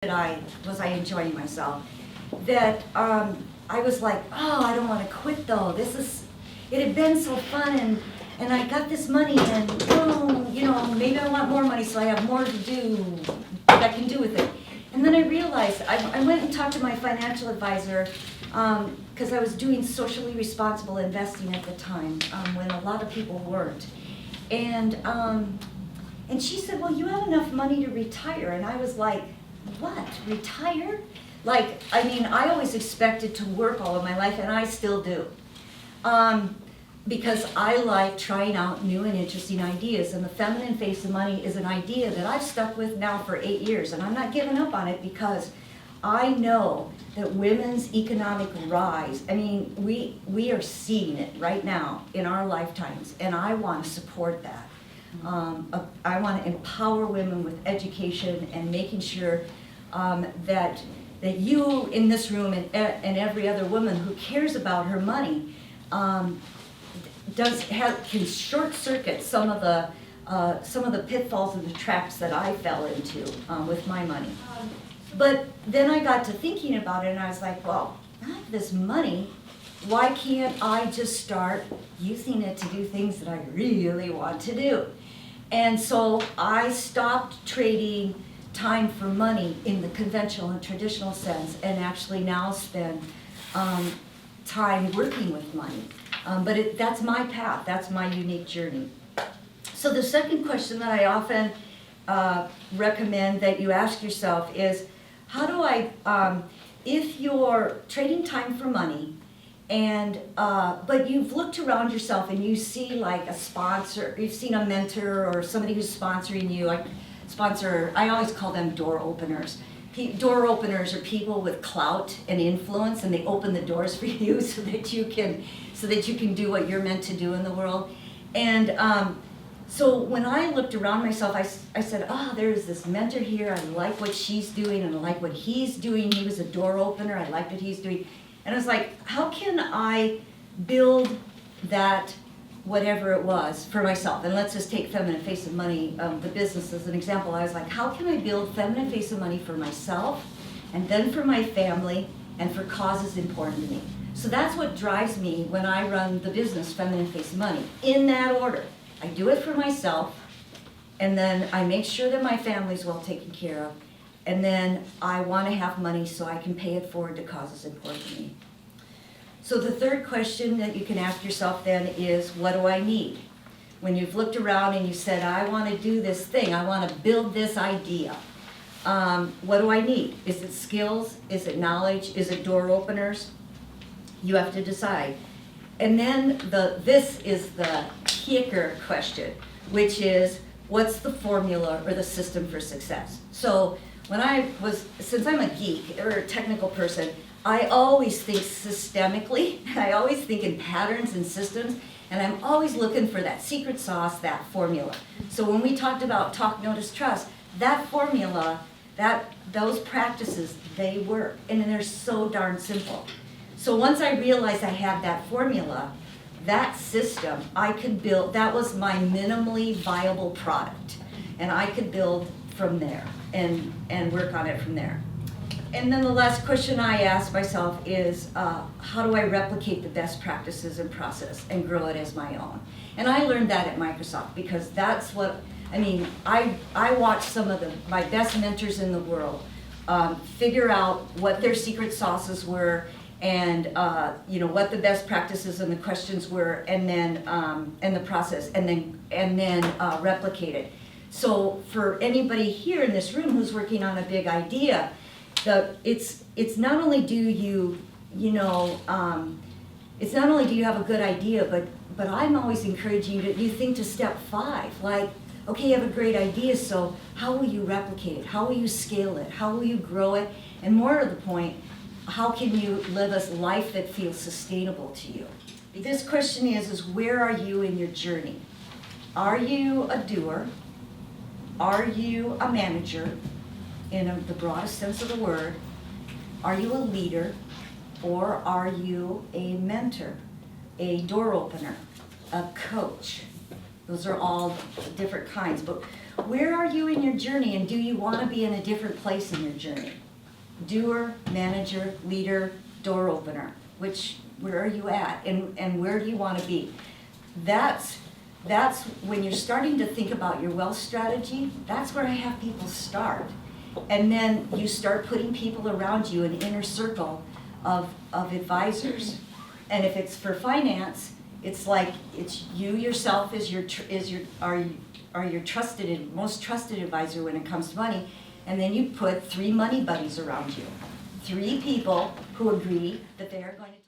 was I enjoying myself, that I was like, oh, I don't want to quit though. It had been so fun, and I got this money, and oh, maybe I want more money so I have more to do, what I can do with it. And then I realized, I went and talked to my financial advisor, because I was doing socially responsible investing at the time, when a lot of people weren't. And she said, well, you have enough money to retire. And I was like, what, retire? Like, I mean, I always expected to work all of my life, and I still do. Because I like trying out new and interesting ideas, and the feminine face of money is an idea that I've stuck with now for 8 years, and I'm not giving up on it because I know that women's economic rise, I mean, we are seeing it right now in our lifetimes, and I want to support that. I want to empower women with education and making sure that you in this room and every other woman who cares about her money can short circuit some of the pitfalls and the traps that I fell into with my money. But then I got to thinking about it, and I was like, well, I have this money. Why can't I just start using it to do things that I really want to do? And so I stopped trading time for money in the conventional and traditional sense, and actually now spend time working with money. But that's my path, that's my unique journey. So the second question that I often recommend that you ask yourself is, how do I, if you're trading time for money, and but you've looked around yourself and you see like a sponsor, you've seen a mentor or somebody who's sponsoring you. I always call them door openers. Door openers are people with clout and influence, and they open the doors for you so that you can do what you're meant to do in the world. And so when I looked around myself, I said, there's this mentor here. I like what she's doing, and I like what he's doing. He was a door opener. I liked what he's doing. And I was like, how can I build that, whatever it was, for myself? And let's just take Feminine Face of Money, the business, as an example. I was like, how can I build Feminine Face of Money for myself, and then for my family, and for causes important to me? So that's what drives me when I run the business, Feminine Face of Money, in that order. I do it for myself, and then I make sure that my family's well taken care of, and then I want to have money so I can pay it forward to causes important to me. So the third question that you can ask yourself then is, what do I need? When you've looked around and you said, I want to do this thing, I want to build this idea, what do I need? Is it skills? Is it knowledge? Is it door openers? You have to decide. And then this is the kicker question, which is, what's the formula or the system for success? So since I'm a geek or a technical person, I always think systemically, I always think in patterns and systems, and I'm always looking for that secret sauce, that formula. So when we talked about talk, notice, trust, that formula, those practices, they work, and they're so darn simple. So once I realized I had that formula, that system, I could build, that was my minimally viable product, and I could build from there and work on it from there. And then the last question I ask myself is, how do I replicate the best practices and process and grow it as my own? And I learned that at Microsoft, because that's what, I watched some of my best mentors in the world figure out what their secret sauces were, and what the best practices and the questions were, and then and the process, and then replicate it. So for anybody here in this room who's working on a big idea, it's not only do you have a good idea, but I'm always encouraging you think to step 5. Like, okay, you have a great idea, so how will you replicate it? How will you scale it? How will you grow it? And more to the point, how can you live a life that feels sustainable to you? This question is where are you in your journey? Are you a doer? Are you a manager in the broadest sense of the word? Are you a leader? Or are you a mentor, a door opener, a coach? Those are all different kinds. But where are you in your journey, and do you want to be in a different place in your journey? Doer, manager, leader, door opener. Where are you at, and where do you want to be? That's when you're starting to think about your wealth strategy, that's where I have people start. And then you start putting people around you, an inner circle of advisors. And if it's for finance, it's like it's you yourself is your trusted, most trusted advisor when it comes to money. And then you put 3 money buddies around you. 3 people who agree that they are going to